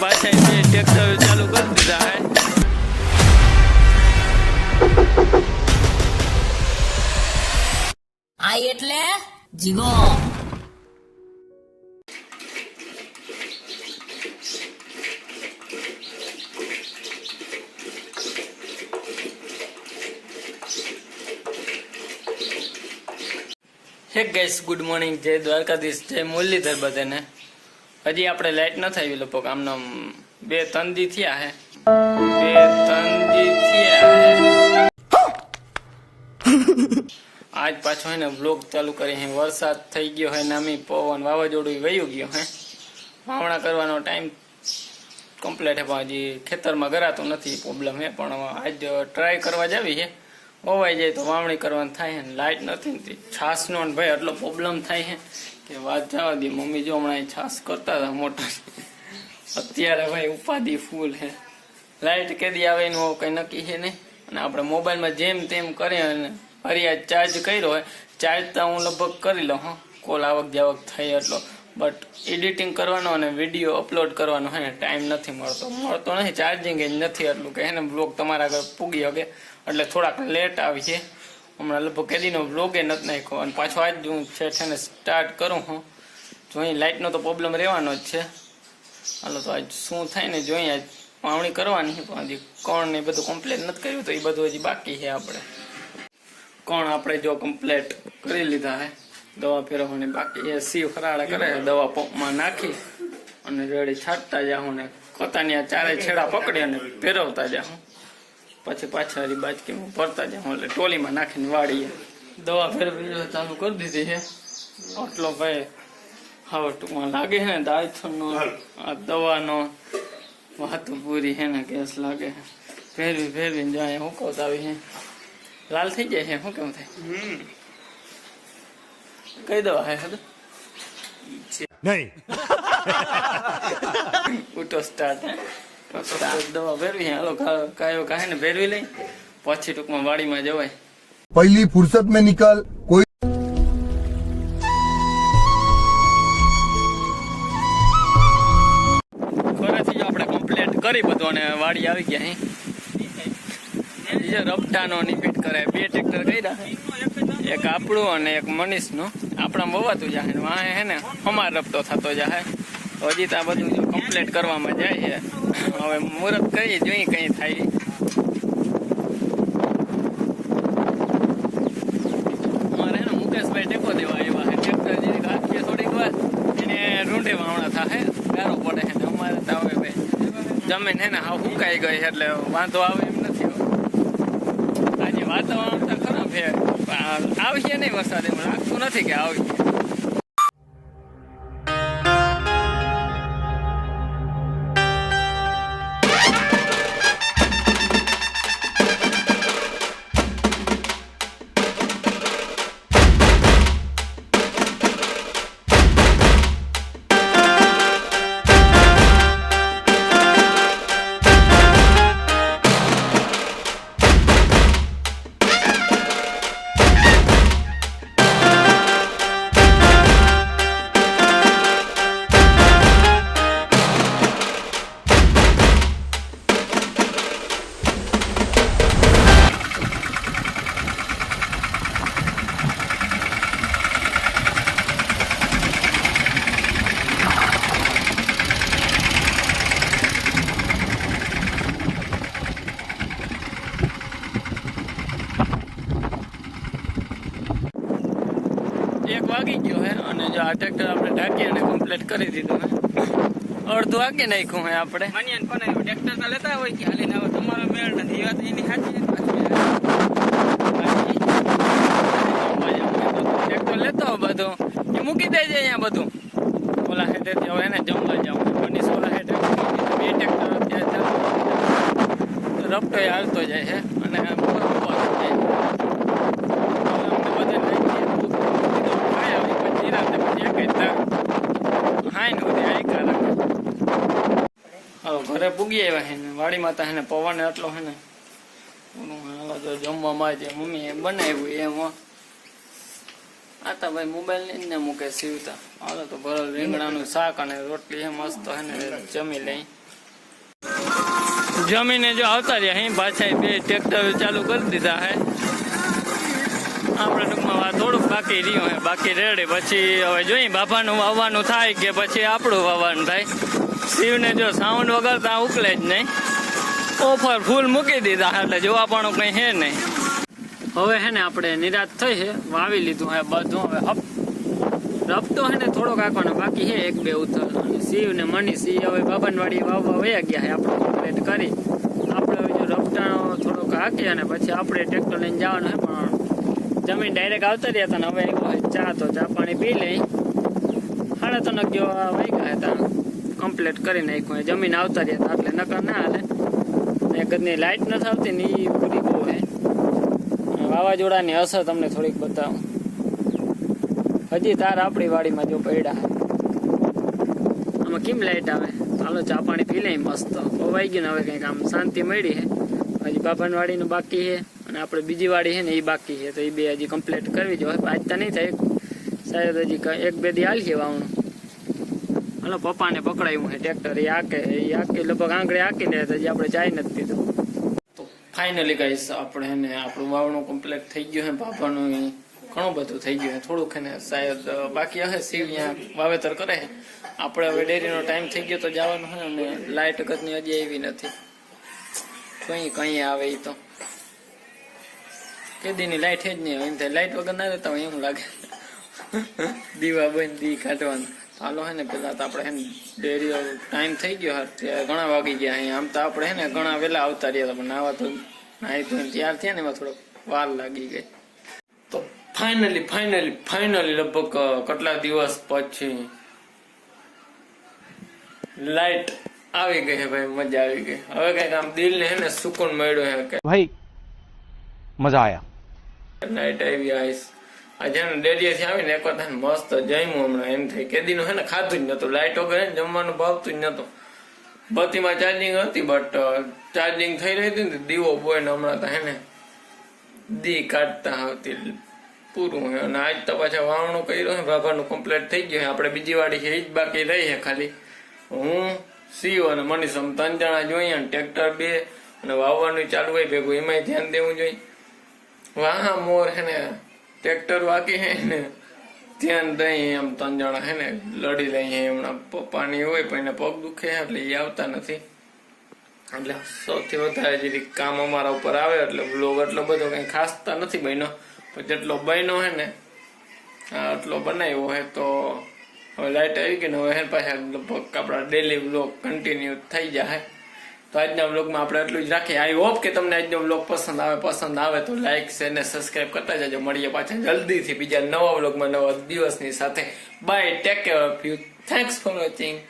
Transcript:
પાછા ટ્રેક્ટર ચાલુ કરી દીધા હે આ એટલે જીગો હે ગાઈસ ગુડ મોર્નિંગ જય દ્વારકાધીશ જય મુરલીધર બધાને હજી આપણે લાઈટ ન થઈ લગભગ આમનો 2-3 દી થયા હે 2-3 દી થયા હે આજ પાછો હે ને વ્લોગ ચાલુ કરી હે વરસાદ થઈ ગયો હે નામી પવન વાવાઝોડું વયું ગયો હે વાવણા કરવાનો ટાઈમ કમ્પ્લીટ હે પણ હજી ખેતરમાં ગરાતો નથી પ્રોબ્લેમ હે પણ આજ ટ્રાય કરવા જાવી હે હોવાઈ જાય તો વાવણી કરવાનું થાય હે લાઈટ નથી છાસનો ને ભાઈ એટલો પ્રોબ્લેમ થાય હે કે વાત જવા દે મમ્મી જો હમણાં છાસ કરતા હતા મોટર અત્યારે ભાઈ ઉપાધિ ફૂલ હે લાઈટ કેદી આવે એનું કંઈ નક્કી છે નહીં અને આપણે મોબાઈલમાં જેમ તેમ કરીએ અને ફરિયાદ ચાર્જ કર્યો હોય ચાર્જ તો હું લગભગ કરી લઉં હા કોલ આવક જાવક થઈ એટલો બટ એડિટિંગ કરવાનો અને વિડીયો અપલોડ કરવાનો હે ને ટાઈમ નથી મળતો નથી ચાર્જિંગ જ નથી એટલું કે હે ને બ્લોગ તમારા આગળ પૂગી શકે એટલે થોડાક લેટ આવી છે હમણાં લગભગ કેદીનો બ્લોગે નથી નાખ્યો અને પાછો આજ હું છે ને સ્ટાર્ટ કરું હું જો અહીં લાઇટનો તો પ્રોબ્લેમ રહેવાનો જ છે હાલો તો આજ શું થાય ને જોઈએ આજ વાવણી કરવાની છે પણ હજી કોણ ને બધું કમ્પ્લીટ નથી કર્યું તો એ બધું હજી બાકી છે આપણે કોણ આપણે જો કમ્પ્લીટ કરી લીધા હે દવા ફેરવવાની બાકી એ સી ફરાળે કરે દવા પંપમાં નાખી અને રેડી છાંટતા જાઉં ને ખોતાની આ ચારે છેડા પકડી અને ફેરવતા જાઉં પછી પાછા હજી બાજકીમાં ભરતા જાઉં એટલે ટોલીમાં નાખીને વાળીએ દવા ફેરવી ચાલુ કરી દીધી છે આટલો ભાઈ હવે ટૂંકમાં લાગે છે ને દાળથણનો આ દવાનો વાતું પૂરી છે ને ગેસ લાગે છે ફેરવીને જાય હુકવતા આવી છે લાલ થઈ જાય છે શું કેમ થાય કઈ દવા હે નહીં ઉઠો સ્ટાર્ટ દવા ફેરવી હાલો કાયો કાહે ને ફેરવી લઈ પછી ટૂંકમાં વાડીમાં જવાય पहली फुर्सत में निकल कोई ફરીથી જો આપણે કમ્પ્લીટ કરી બધું અને વાડી આવી ગયા અહીં રપટાનો નિપીટ કરે 2 ટ્રેક્ટર કર્યા એક આપણું અને એક મનીષનું આપણામાં વવાતું જાય વાહે હે ને અમાર રપટો થતો જાય હજી તો આ બધું જો કમ્પ્લીટ કરવામાં જાય છે હવે મુહૂર્ત કરીએ જોઈએ કંઈ થાય અમારે હે ને મુકેશભાઈ ટેકો દેવા આવ્યા છે ટ્રેક્ટર જે રાખીએ થોડીક વાર એને રૂંઢે વાવણા થાય ગારો પડે છે ને અમારે તો હવે ભાઈ જમીન હે ને હાવ સુકાઈ ગઈ એટલે વાંધો આવે એમ નથી આજે વાતાવરણ તો ખરાબ છે આવશે નહીં વરસાદ એમ લાગતું નથી કે આવશે વાગી ગયો હે અને જો આ ટ્રેક્ટર આપણે ઢાંકી અને કમ્પ્લીટ કરી દીધું હે અડધું આગે નાખ્યું હે આપણે માનિયાન પણ ટ્રેક્ટર તો લેતા હોય કે હાલીને હવે તમારો મેળ નથી વાત એની સાચી ટ્રેક્ટર લેતો હોય બધું એ મૂકી દે છે અહીંયા બધું ઓલા હેઠેથી હવે એને જમવા જાવ મનીષ ઓલા હેઠે 2 ટ્રેક્ટર અત્યારે રપટો હાલતો જાય છે અને ઘરે પૂગી આવ્યા હે ને વાડીમાં તો હે ને પવન એટલો હે ને હાલો તો જમવામાં જે મમ્મીએ બનાવ્યું એમ આ તો ભાઈ મોબાઈલ લઈને મૂકે સીવતા હાલો તો ભરેલ રીંગણાનું શાક અને રોટલી હે મસ્ત હે ને જમી લઈ જમીને જો આવતા રહ્યા અહીં પાછા બે ટ્રેક્ટર ચાલુ કરી દીધા હે આપણે ટૂંકમાં થોડુંક બાકી રહ્યું હે બાકી રેડી પછી હવે જોઈએ બાપાનું વાવવાનું થાય કે પછી આપણું વાવવાનું થાય શિવને જો સાઉન્ડ વગાડતા ઉકલે જ નહીં ઓફર ફૂલ મૂકી દીધા એટલે જોવા પણ કંઈ હે નહીં હવે હે ને આપણે નિરાશ થઈ છે વાવી લીધું હે બધું હવે રફતો હે ને થોડોક આંકવાનો બાકી છે એક બે ઉથલ અને શિવ ને મનીષ હવે બાબનવાડી વાવવા વયા ગયા છે આપણે કમ્પ્લીટ કરી આપણે હવે જો રફટાનો થોડોક હાકી અને પછી આપણે ટ્રેક્ટર લઈને જવાનું છે પણ જમીન ડાયરેક્ટ આવતા રહ્યા હતા ને હવે ચા તો ચા પાણી પી લઈ 3:30 જેવા વાગ્યા હતા કમ્પ્લીટ કરી નાખ્યું જમીન આવતા રહ્યા હતા એટલે નકર ના હાલે એક જ લાઇટ નથી આવતી ને એ પૂરી બહુ છે વાવાઝોડાની અસર તમને થોડીક બતાવું હજી તાર આપણી વાડીમાં જો પડ્યા આમાં કેમ લાઇટ આવે ચાલો ચા પાણી પી લઈ મસ્ત બહુ વાઈ ગયું ને હવે કંઈક આમ શાંતિ મળી છે હજી બાબાની વાડીનું બાકી છે અને આપણે બીજી વાડી છે ને એ બાકી છે તો એ બે હજી કમ્પ્લીટ કરવી જોઈએ આજ તો નહીં થાય શાયદ હજી એક બે દી હાલ છે વાવણું હાલો પપ્પાને પકડાયું છે ટ્રેક્ટર એ આકે લગભગ આંગળે હાકીને હજી આપણે ચાઈ નથી દીધું તો ફાઇનલી ગાઈસ આપણે એને આપણું વાવણું કમ્પ્લીટ થઈ ગયું છે બાપાનું ઘણું બધું થઈ ગયું છે થોડુંક એને શાયદ બાકી હશે શિવ અહીંયા વાવેતર કરે આપણે હવે ડેરીનો ટાઈમ થઈ ગયો તો જવાનું હોય અને લાઇટ વખતની હજી આવી નથી કઈ આવે એ તો કેદીની લાઇટ જ નહીં હોય એમ થાય લાઇટ વગર ના રહેતા હોય એમ લાગે દીવા બંધ દી કાઢવાનું હાલો હે ને પેલા તો આપણે હે ને ડેરી ટાઈમ થઈ ગયો અત્યારે ઘણા વાગી ગયા અહીંયા આમ તો આપણે હે ને ઘણા વહેલા આવતા રહ્યા હતા પણ નાવા તો નાહી તો તૈયાર થયા ને એમાં થોડોક વાર લાગી ગઈ તો ફાઇનલી લગભગ કેટલા દિવસ પછી લાઇટ આવી ગઈ છે ભાઈ મજા આવી ગઈ હવે કઈક આમ દિલ ને હે ને સુકૂન મળ્યો છે કે ભાઈ મજા આયા નાઇટ આવી આઈસ આજે ને ડેરીએથી આવીને એક વખત મસ્ત જમ્યું હમણાં એમ થાય કેદીનું હે ને ખાધું જ નતું લાઇટ વગર જમવાનું ભાવતું જ નતું બત્તીમાં ચાર્જિંગ હતી બટ ચાર્જિંગ થઈ રહી હતી ને દીવો બોય ને હમણાં તો હે ને દી કાઢતા આવતી પૂરું હે અને આજ તો પાછા વાવણું કર્યું હે બાબાનું કમ્પ્લીટ થઈ ગયું હે આપણે બીજી વાડી છે એ જ બાકી રહી છે ખાલી હું શિવ અને મનીષ 3 જણા જોઈએ અને ટ્રેક્ટર 2 અને વાવવાનું ચાલુ હોય ભેગું એમાંય ધ્યાન દેવું જોઈએ વાહ મોર હે ને ટ્રેક્ટર વાકી હે ને ધ્યાન દઈ એમ 3 જણા હે ને લડી લઈએ હમણાં પપ્પાની હોય પણ એને પગ દુખે એટલે એ આવતા નથી એટલે સૌથી વધારે જે કામ અમારા ઉપર આવે એટલે બ્લોગ એટલો બધો કઈ ખાસ તો નથી બન્યો પણ જેટલો બન્યો હે ને આટલો બનાવ્યો હે તો હવે લાઇટ આવી ગઈ ને હવે હે પાછા લગભગ આપણા ડેલી બ્લોગ કન્ટિન્યુ થઈ જાય તો આજના વ્લોગમાં આપણે એટલું જ રાખીએ આઈ હોપ કે તમને આજનો વ્લોગ પસંદ આવે તો લાઈક શેર ને સબસ્ક્રાઇબ કરતા જજો મળીએ પાછા જલ્દીથી બીજા નવા વ્લોગમાં નવા દિવસની સાથે bye take care of you thanks for watching